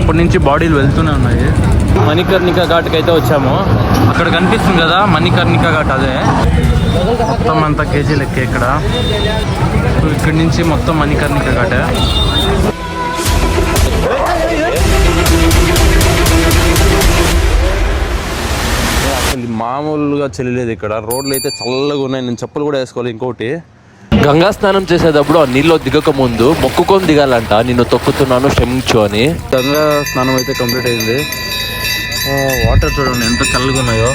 అప్పటి నుంచి బాడీలు వెళ్తూనే ఉన్నాయి. మణికర్ణిక ఘాట్కి అయితే వచ్చాము. అక్కడ కనిపిస్తుంది కదా మణికర్ణిక ఘాట్, అదే మొత్తం అంతా కేజీ లెక్క ఇక్కడ. ఇక్కడి నుంచి మొత్తం మణికర్ణిక ఘాటే. అసలు మామూలుగా చెల్లలేదు ఇక్కడ. రోడ్లు అయితే చల్లగా ఉన్నాయి. నేను చెప్పులు కూడా వేసుకోవాలి. ఇంకోటి, గంగా స్నానం చేసేటప్పుడు ఆ నీళ్ళు దిగక ముందు మొక్కుకొని దిగాలంట, నిన్ను తొక్కుతున్నాను క్షమించు అని. గంగా స్నానం అయితే కంప్లీట్ అయింది. వాటర్ చూడండి ఎంత చల్లగా ఉన్నాయో,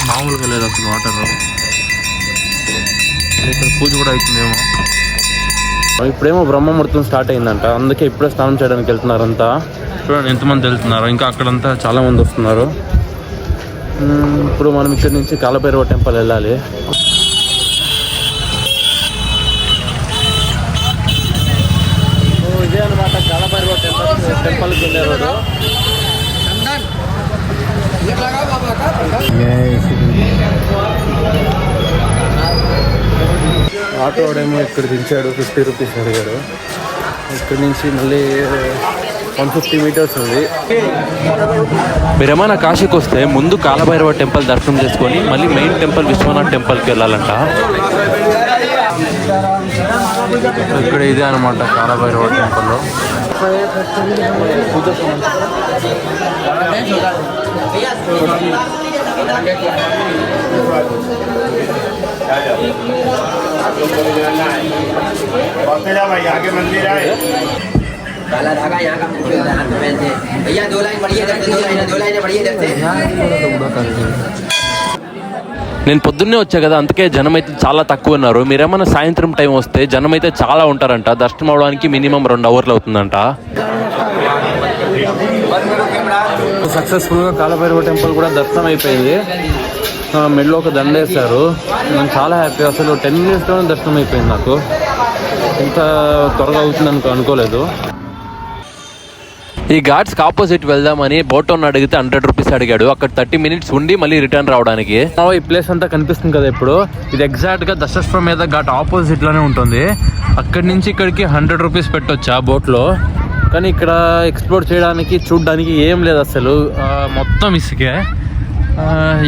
మామూలుగా లేదు అసలు వాటర్. ఇక్కడ పూజ కూడా అవుతుందేమో. ఇప్పుడేమో బ్రహ్మముహూర్తం స్టార్ట్ అయిందంట, అందుకే ఇప్పుడే స్నానం చేయడానికి వెళ్తున్నారంతా. చూడండి ఎంతమంది వెళ్తున్నారు. ఇంకా అక్కడంతా చాలా మంది వస్తున్నారు. ఇప్పుడు మనం ఇక్కడ నుంచి కాలభైరవ టెంపుల్ వెళ్ళాలి. ఇదే అనమాట కాలభైరవ టెంపుల్కి వెళ్ళే రోడ్డు. ఆటో వాడేమో ఇక్కడ దించాడు, 50 రూపీస్ అడిగాడు. ఇక్కడ నుంచి మళ్ళీ 150 మీటర్స్ ఉంది. మీరేమైనా కాశీకి వస్తే ముందు కాలభైరవ టెంపుల్ దర్శనం చేసుకొని మళ్ళీ మెయిన్ టెంపుల్ విశ్వనాథ్ టెంపుల్కి వెళ్ళాలంట. ఇక్కడ ఇదే అనమాట కాలభైరవ టెంపుల్. काला धागा यहाँ का भैया 2 लाइन बढ़िए करते, 2 लाइनें बढ़िए करते। నేను పొద్దున్నే వచ్చా కదా, అందుకే జనం అయితే చాలా తక్కువ ఉన్నారు. మీరేమన్నా సాయంత్రం టైం వస్తే జనం అయితే చాలా ఉంటారంట. దర్శనం అవడానికి మినిమం 2 అవర్లు అవుతుందంట. సక్సెస్ఫుల్గా కాలభైరవ టెంపుల్ కూడా దర్శనం అయిపోయింది. మెడలో ఒక దండ వేశారు. నేను చాలా హ్యాపీ. అసలు 10 మినిట్స్లోనే దర్శనం అయిపోయింది. నాకు ఇంత త్వరగా అవుతుందని అనుకోలేదు. ఈ ఘాట్స్కి ఆపోజిట్ వెళ్దామని బోటోని అడిగితే 100 రూపీస్ అడిగాడు. అక్కడ 30 మినిట్స్ ఉండి మళ్ళీ రిటర్న్ రావడానికి. ఈ ప్లేస్ అంతా కనిపిస్తుంది కదా ఇప్పుడు, ఇది ఎగ్జాక్ట్గా దశాశ్వమేధ ఘాట్ ఆపోజిట్లోనే ఉంటుంది. అక్కడి నుంచి ఇక్కడికి 100 రూపీస్ పెట్టొచ్చా బోట్లో. కానీ ఇక్కడ ఎక్స్ప్లోర్ చేయడానికి చూడడానికి ఏం లేదు అసలు. మొత్తం ఇసుకే.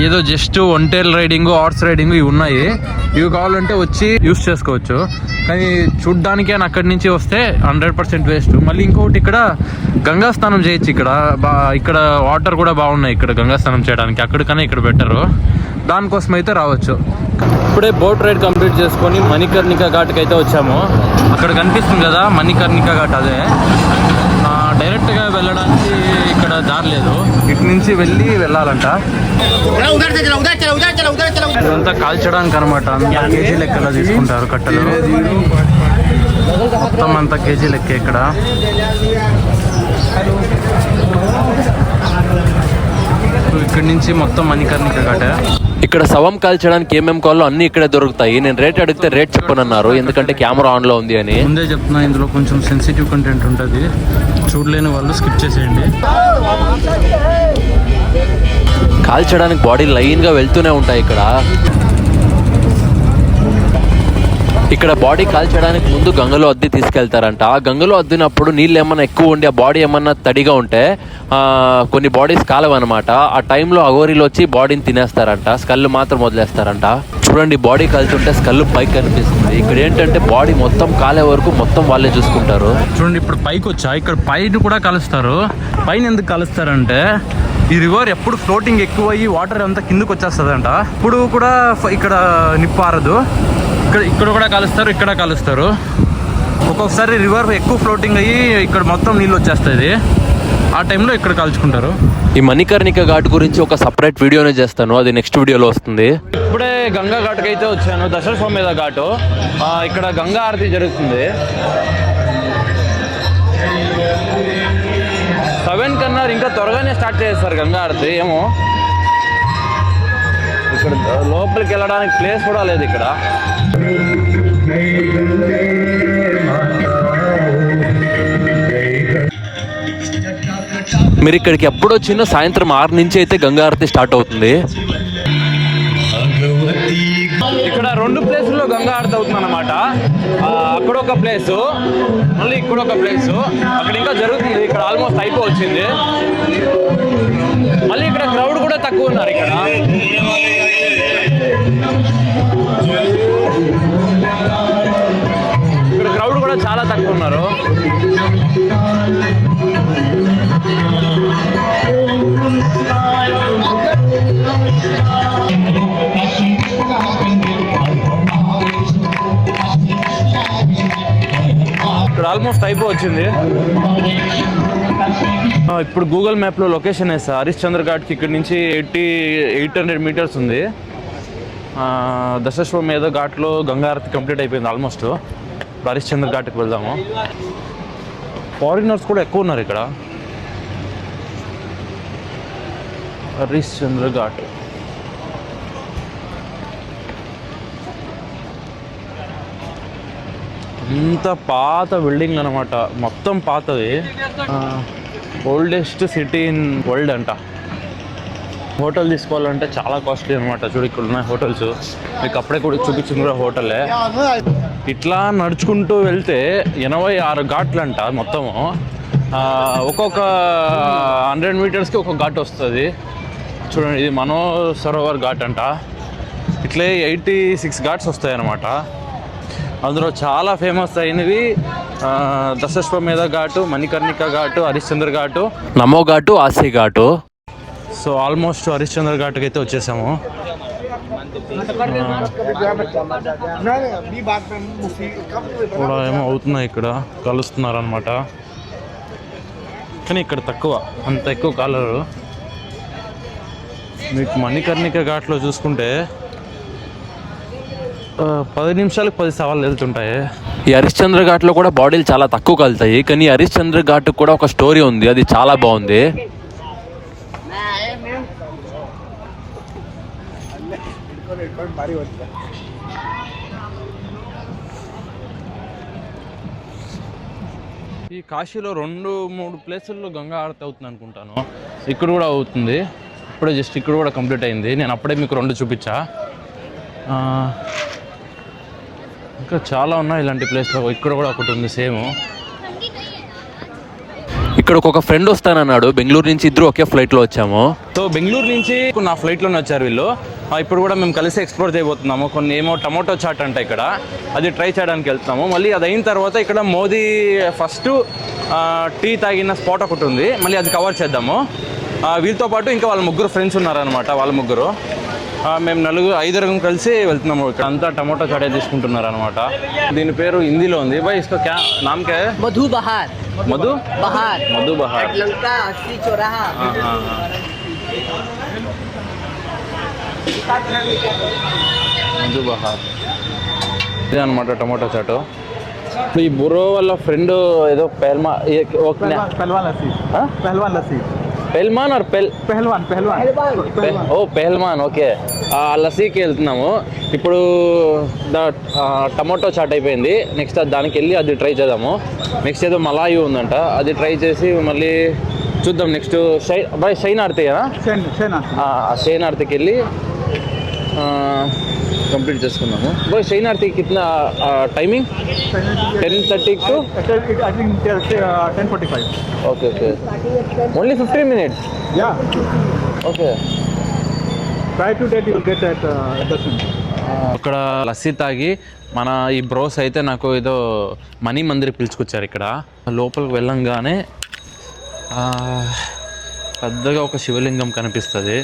ఏదో జస్ట్ ఒంటేల్ రైడింగ్, హార్స్ రైడింగ్ ఇవి ఉన్నాయి. ఇవి కావాలంటే వచ్చి యూస్ చేసుకోవచ్చు. కానీ చూడ్డానికి అని అక్కడి నుంచి వస్తే 100% వేస్ట్. మళ్ళీ ఇంకొకటి, ఇక్కడ గంగా స్నానం చేయొచ్చు. ఇక్కడ వాటర్ కూడా బాగున్నాయి ఇక్కడ గంగా స్నానం చేయడానికి. అక్కడికన్నా ఇక్కడ బెటరు. దానికోసం అయితే రావచ్చు. ఇప్పుడే బోట్ రైడ్ కంప్లీట్ చేసుకొని మణికర్ణిక ఘాట్కి అయితే వచ్చాము. అక్కడ కనిపిస్తుంది కదా మణికర్ణిక ఘాట్, అదే. డైరెక్ట్గా వెళ్ళడానికి ఇక్కడ దారి లేదు, ఇటు నుంచి వెళ్ళాలంట. ఇదంతా కాల్చడానికి అనమాట. కేజీ లెక్కలో తీసుకుంటారు కట్టెలు. మొత్తం అంతా కేజీ లెక్క ఇక్కడ. ఇక్కడి నుంచి మొత్తం మణికర్ణిక ఘాట్. ఇక్కడ శవం కాల్చడానికి ఏమేమి కావాలో అన్ని ఇక్కడే దొరుకుతాయి. నేను రేట్ అడిగితే రేట్ చెప్పనన్నారు, ఎందుకంటే కెమెరా ఆన్ లో ఉంది అని. ముందే చెప్తున్నా, ఇందులో కొంచెం సెన్సిటివ్ కంటెంట్ ఉంటుంది. చూడలేని వాళ్ళు స్కిప్ చేసేయండి. కాల్చడానికి బాడీ లైన్ గా వెళ్తూనే ఉంటాయి ఇక్కడ బాడీ కాల్చడానికి ముందు గంగలో అద్ది తీసుకెళ్తారంట. ఆ గంగలో అద్దినప్పుడు నీళ్ళు ఏమన్నా ఎక్కువ ఉండి ఆ బాడీ ఏమన్నా తడిగా ఉంటే కొన్ని బాడీస్ కాలవన్నమాట. ఆ టైంలో అఘోరీలు వచ్చి బాడీని తినేస్తారంట, స్కల్ మాత్రం వదిలేస్తారంట. చూడండి, బాడీ కాలుతుంటే స్కల్ పైకి కనిపిస్తుంది. ఇక్కడ ఏంటంటే బాడీ మొత్తం కాలే వరకు మొత్తం వాళ్ళే చూసుకుంటారు. చూడండి, ఇప్పుడు పైకి వచ్చా. ఇక్కడ పైన కూడా కలుస్తారు. పైన ఎందుకు కలుస్తారంటే ఈ రివర్ ఎప్పుడు ఫ్లోటింగ్ ఎక్కువ అయ్యి వాటర్ అంతా కిందకు వచ్చేస్తుందంట. ఇప్పుడు కూడా ఇక్కడ నిప్పారదు. ఇక్కడ కూడా కలుస్తారు, ఇక్కడ కలుస్తారు. ఒక్కొక్కసారి రివర్ ఎక్కువ ఫ్లోటింగ్ అయ్యి ఇక్కడ మొత్తం నీళ్ళు వచ్చేస్తుంది. ఆ టైంలో ఇక్కడ కలుచుకుంటారు. ఈ మణికర్ణిక ఘాట్ గురించి ఒక సపరేట్ వీడియోనే చేస్తాను, అది నెక్స్ట్ వీడియోలో వస్తుంది. ఇప్పుడే గంగా ఘాట్కి అయితే వచ్చాను, దశాశ్వమేధ ఘాటు. ఇక్కడ గంగా ఆరతి జరుగుతుంది. 7 కన్నా ఇంకా త్వరగానే స్టార్ట్ చేస్తారు గంగా ఆరతి. ఏమో ఇక్కడ లోపలికి వెళ్ళడానికి ప్లేస్ కూడా లేదు ఇక్కడ. మీరు ఇక్కడికి ఎప్పుడు వచ్చినా సాయంత్రం 6 నుంచి అయితే గంగా ఆరతి స్టార్ట్ అవుతుంది. ఇక్కడ 2 ప్లేసుల్లో గంగా హారతి అవుతుంది అనమాట. అక్కడ ఒక ప్లేసు, మళ్ళీ ఇక్కడ ఒక ప్లేసు, అక్కడ ఇంకా జరుగుతుంది. ఇక్కడ ఆల్మోస్ట్ అయిపోవచ్చింది. మళ్ళీ ఇక్కడ క్రౌడ్ కూడా తక్కువ ఉన్నారు. ఇక్కడ క్రౌడ్ కూడా చాలా తక్కువ ఉన్నారు. ఇక్కడ ఆల్మోస్ట్ అయిపోవచ్చింది. ఇప్పుడు గూగుల్ మ్యాప్లో లొకేషన్ వేస్తా. హరిశ్చంద్ర ఘాట్కి ఇక్కడ నుంచి 800 మీటర్స్ ఉంది. దశాశ్వమేధ ఘాట్లో గంగారతి కంప్లీట్ అయిపోయింది ఆల్మోస్ట్. ఇప్పుడు హరిశ్చంద్ర ఘాట్కి వెళ్దాము. ఫారినర్స్ కూడా ఎక్కువ ఉన్నారు ఇక్కడ. హరిశ్చంద్ర ఘాట్ ఇంత పాత బిల్డింగ్ అనమాట, మొత్తం పాతది. ఓల్డెస్ట్ సిటీ ఇన్ వరల్డ్ అంట. హోటల్ తీసుకోవాలంటే చాలా కాస్ట్లీ అనమాట. చూడు ఇక్కడ ఉన్న హోటల్స్, మీకు అప్పుడే కూడా చూపించింది కూడా హోటలే. ఇట్లా నడుచుకుంటూ వెళ్తే 86 ఘాట్లు అంట మొత్తము. ఒక్కొక్క 100 మీటర్స్కి ఒక ఘాట్ వస్తుంది. చూడండి, ఇది మనోసరోవర్ ఘాట్ అంట. ఇట్లే 86 ఘాట్స్ వస్తాయి అన్నమాట. అందులో చాలా ఫేమస్ అయినవి దశాశ్వమేధ ఘాటు, మణికర్ణిక ఘాటు, హరిశ్చంద్ర ఘాటు, నమో ఘాటు, ఆసి ఘాటు. సో ఆల్మోస్ట్ హరిశ్చంద్ర ఘాట్కి అయితే వచ్చేసాము. కూడా ఏమో అవుతున్నాయి, ఇక్కడ కలుస్తున్నారు అనమాట. కానీ ఇక్కడ తక్కువ, అంత ఎక్కువ కాలరు. మీకు మణికర్ణిక ఘాట్లో చూసుకుంటే 10 నిమిషాలకు 10 సవాళ్ళు వెళ్తుంటాయి. ఈ హరిశ్చంద్ర ఘాట్లో కూడా బాడీలు చాలా తక్కువ కలుతాయి. కానీ హరిశ్చంద్ర ఘాట్కి కూడా ఒక స్టోరీ ఉంది, అది చాలా బాగుంది. ఈ కాశీలో 2-3 ప్లేసుల్లో గంగా హారతి అవుతుంది అనుకుంటాను. ఇక్కడ కూడా అవుతుంది. ఇప్పుడే జస్ట్ ఇక్కడ కూడా కంప్లీట్ అయింది. నేను అప్పుడే మీకు 2 చూపించా. ఇంకా చాలా ఉన్నాయి ఇలాంటి ప్లేస్లో. ఇక్కడ కూడా ఒకటి ఉంది సేమ్. ఇక్కడ ఒక ఫ్రెండ్ వస్తానన్నాడు బెంగళూరు నుంచి. ఇద్దరు ఒకే ఫ్లైట్లో వచ్చాము. సో బెంగళూరు నుంచి నా ఫ్లైట్లోనే వచ్చారు వీళ్ళు. ఇప్పుడు కూడా మేము కలిసి ఎక్స్ప్లోర్ చేయబోతున్నాము. కొన్ని ఏమో టమాటో చాట్ అంట ఇక్కడ, అది ట్రై చేయడానికి వెళ్తున్నాము. మళ్ళీ అది అయిన తర్వాత ఇక్కడ మోదీ ఫస్ట్ టీ తాగిన స్పాట్ ఒకటి ఉంది, మళ్ళీ అది కవర్ చేద్దాము. వీళ్ళతో పాటు ఇంకా వాళ్ళ 3 ఫ్రెండ్స్ ఉన్నారనమాట. వాళ్ళ 3 మేము 5 కలిసి వెళ్తున్నాము. ఇక్కడ అంతా టమాటో చాటే తీసుకుంటున్నారు అనమాట. దీని పేరు హిందీలో ఉంది. బాయ్ ఇస్కో క్యా నామ్ క్యా హై? मधु बहार మధు बहार మధు బహార్. लंका 80 चौराहा మధు బహార్ ఇదే అనమాట టమాటో చాటు. ఈ బుర్రో వాళ్ళ ఫ్రెండ్ ఏదో పెహల్మాన్ ఆర్ పెహల్మాన్ ఓకే. లస్సీకి వెళ్తున్నాము ఇప్పుడు. టమాటో చాట్ అయిపోయింది. నెక్స్ట్ దానికి వెళ్ళి అది ట్రై చేద్దాము. నెక్స్ట్ ఏదో మలాయి ఉందంట, అది ట్రై చేసి మళ్ళీ చూద్దాం. నెక్స్ట్ షైన్ ఆర్తి కదా, షైన్ ఆర్తికి వెళ్ళి కంప్లీట్ చేసుకున్నాము. బాయ్ షైన్ ఆర్తి కిतना timing? 10:30 to 10:45. Okay okay, only 15 minutes. Okay, Try to that you will get at darshan. అక్కడ లస్సీ తాగి మన ఈ బ్రోస్ అయితే నాకు ఏదో మనీ మందిర్ పిలుచుకొచ్చారు. ఇక్కడ లోపలికి వెళ్ళంగానే పెద్దగా ఒక శివలింగం కనిపిస్తుంది.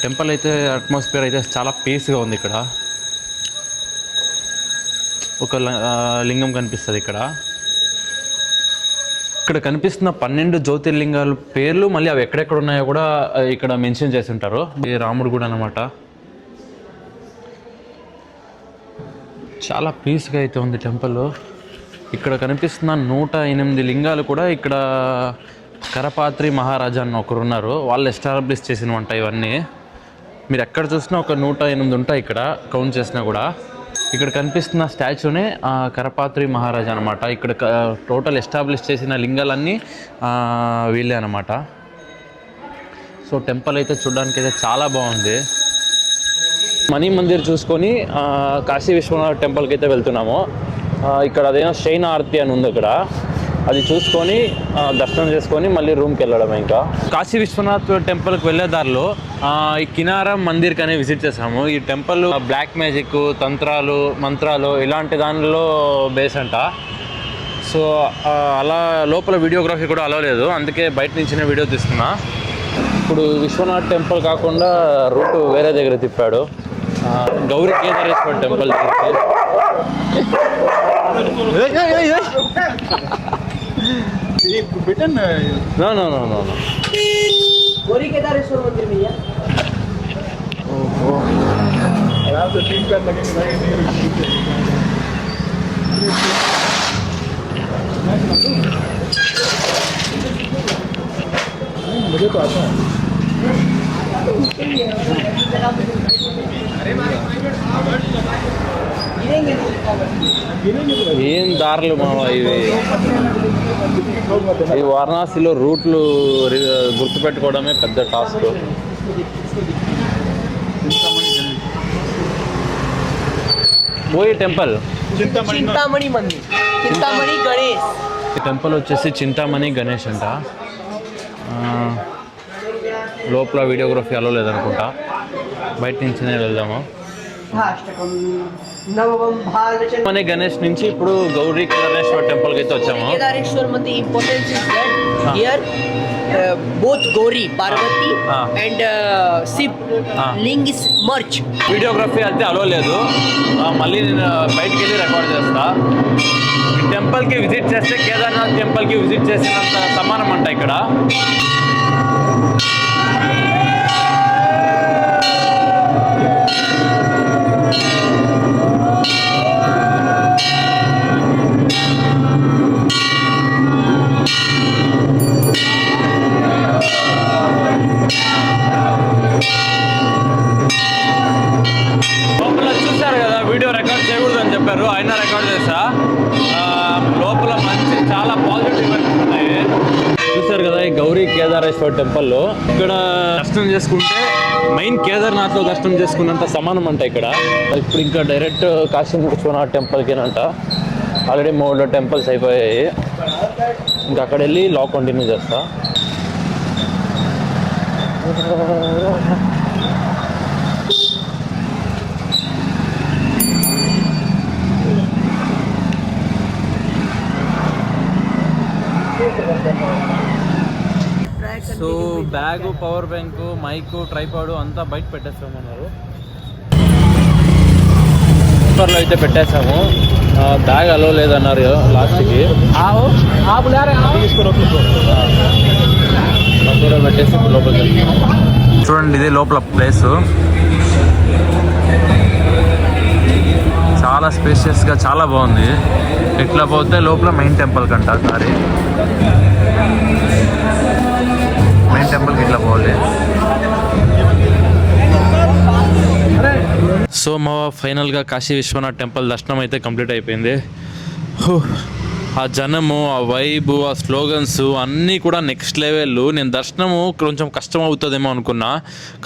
టెంపుల్ అయితే అట్మాస్ఫియర్ అయితే చాలా పీస్గా ఉంది. ఇక్కడ ఒక లింగం కనిపిస్తుంది. ఇక్కడ కనిపిస్తున్న 12 జ్యోతిర్లింగాల పేర్లు మళ్ళీ అవి ఎక్కడెక్కడ ఉన్నాయో కూడా ఇక్కడ మెన్షన్ చేసి ఉంటారు. ఈ రాముడు కూడా అనమాట. చాలా పీస్గా అయితే ఉంది టెంపుల్. ఇక్కడ కనిపిస్తున్న 108 లింగాలు కూడా ఇక్కడ కరపాత్రి మహారాజా అని ఒకరు ఉన్నారు, వాళ్ళు ఎస్టాబ్లిష్ చేసినవంట ఇవన్నీ. మీరు ఎక్కడ చూసినా ఒక 108 ఉంటాయి ఇక్కడ కౌంట్ చేసినా కూడా. ఇక్కడ కనిపిస్తున్న స్టాచ్యూనే కరపాత్రి మహారాజా అనమాట. ఇక్కడ టోటల్ ఎస్టాబ్లిష్ చేసిన లింగాలన్నీ వీళ్ళే అనమాట. సో టెంపుల్ అయితే చూడడానికి అయితే చాలా బాగుంది. మనీ మందిర్ చూసుకొని కాశీ విశ్వనాథ్ టెంపుల్కి అయితే వెళ్తున్నాము. ఇక్కడ అదేమో శయన ఆరతి అని ఉంది, అక్కడ అది చూసుకొని దర్శనం చేసుకొని మళ్ళీ రూమ్కి వెళ్ళడం. ఇంకా కాశీ విశ్వనాథ్ టెంపుల్కి వెళ్ళే దారిలో ఈ కినారం మందిర్కి అనేది విజిట్ చేసాము. ఈ టెంపుల్ బ్లాక్ మ్యాజిక్, తంత్రాలు, మంత్రాలు ఇలాంటి దానిలో బేస్ అంట. సో అలా లోపల వీడియోగ్రఫీ కూడా అలవ్ లేదు, అందుకే బయట నుంచినే వీడియో తీస్తున్నా. ఇప్పుడు విశ్వనాథ్ టెంపుల్ కాకుండా రూట్ వేరే దగ్గర తిప్పాడు, గౌరీ కేదారేశ్వర టెంపుల్ దగ్గరికి. No. गौरी केदारेश्वर मंदिर भैया. मुझे तो आता है. ఏం దారులు మామ ఇవి. ఈ వారణాసిలో రూట్లు గుర్తుపెట్టుకోవడమే పెద్ద టాస్క్. ఓ టెంపుల్ చింతామణి మందిర్, చింతామణి గణేష్. ఈ టెంపుల్ వచ్చేసి చింతామణి గణేష్ అంట. లోపల వీడియోగ్రఫీ అలో లేదనుకుంటా, బయట నుంచినే వెళ్దాము. మన గణేష్ నుంచి ఇప్పుడు గౌరీ కేదారేశ్వర టెంపుల్ కి అయితే వచ్చాము. Kedareshwar Mandir importance is that here both Gauri, Parvati and Shiv ling is merged. Videography అయితే అలో లేదు, మళ్ళీ నేను బయటికి వెళ్ళి రికార్డ్ చేస్తా. ఈ టెంపుల్కి విజిట్ చేస్తే కేదార్నాథ్ టెంపుల్కి విజిట్ చేసినంత సమానం అంట ఇక్కడ. చెప్పారు, అయినా రికార్డ్ చేసా. లోపల మంచి చాలా పాజిటివ్ ఉన్నాయి. చూసారు కదా ఈ గౌరీ కేదారేశ్వర టెంపుల్లో. ఇక్కడ దర్శనం చేసుకుంటే మెయిన్ కేదార్నాథ్లో దర్శనం చేసుకున్నంత సమానం అంట ఇక్కడ. ఇప్పుడు ఇంకా డైరెక్ట్ కాశీ విశ్వనాథ్ టెంపుల్కేనంట. ఆల్రెడీ 3 టెంపుల్స్ అయిపోయాయి, ఇంకా అక్కడ వెళ్ళి లాగ్ కంటిన్యూ చేస్తా. So bag, power bank, mic, tripod అంతా బయట పెట్టేస్తామన్నారు. లో అయితే పెట్టేసాము. బ్యాగ్ అలో లేదన్నారు లాస్ట్కి. పెట్టేసి లోపలికి చూడండి, ఇదే లోపల ప్లేసు. చాలా స్పేషియస్గా చాలా బాగుంది. ఇట్లా పోతే లోపల మెయిన్ టెంపుల్ కంట. సారీ, మెయిన్ టెంపుల్కి ఇట్లా పోవాలి. సో మా ఫైనల్గా కాశీ విశ్వనాథ్ టెంపుల్ దర్శనం అయితే కంప్లీట్ అయిపోయింది. ఆ జనము, ఆ వైబు, ఆ స్లోగన్స్ అన్నీ కూడా నెక్స్ట్ లెవెల్. నేను దర్శనము కొంచెం కష్టం అవుతుందేమో అనుకున్నా,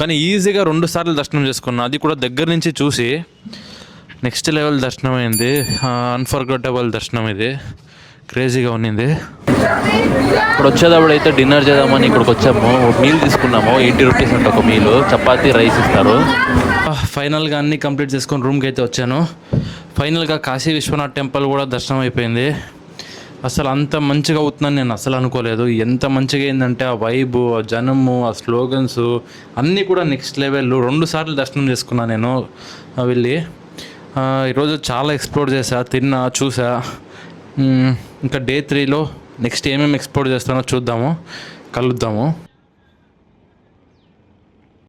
కానీ ఈజీగా 2 సార్లు దర్శనం చేసుకున్నా, అది కూడా దగ్గర నుంచి చూసి. నెక్స్ట్ లెవెల్ దర్శనం అయింది, అన్ఫర్గెటబుల్ దర్శనం ఇది, క్రేజీగా ఉన్నింది. ఇప్పుడు వచ్చేటప్పుడు అయితే డిన్నర్ చేద్దామని ఇక్కడికి వచ్చాము. మీల్ తీసుకున్నాము, 80 రూపీస్ అంటే ఒక మీలు, చపాతీ, రైస్ ఇస్తారు. ఫైనల్గా అన్నీ కంప్లీట్ చేసుకొని రూమ్కి అయితే వచ్చాను. ఫైనల్గా కాశీ విశ్వనాథ్ టెంపుల్ కూడా దర్శనం అయిపోయింది. అసలు అంత మంచిగా అవుతుందని నేను అసలు అనుకోలేదు. ఎంత మంచిగా అయిందంటే ఆ వైబు, ఆ జనము, ఆ స్లోగన్స్ అన్నీ కూడా నెక్స్ట్ లెవెల్. 2 సార్లు దర్శనం చేసుకున్నాను నేను వెళ్ళి. ఈరోజు చాలా ఎక్స్ప్లోర్ చేసా, తిన్నా, చూసా. ఇంకా డే 3లో నెక్స్ట్ ఏమేమి ఎక్స్ప్లోర్ చేస్తానో చూద్దాము, కలుద్దాము.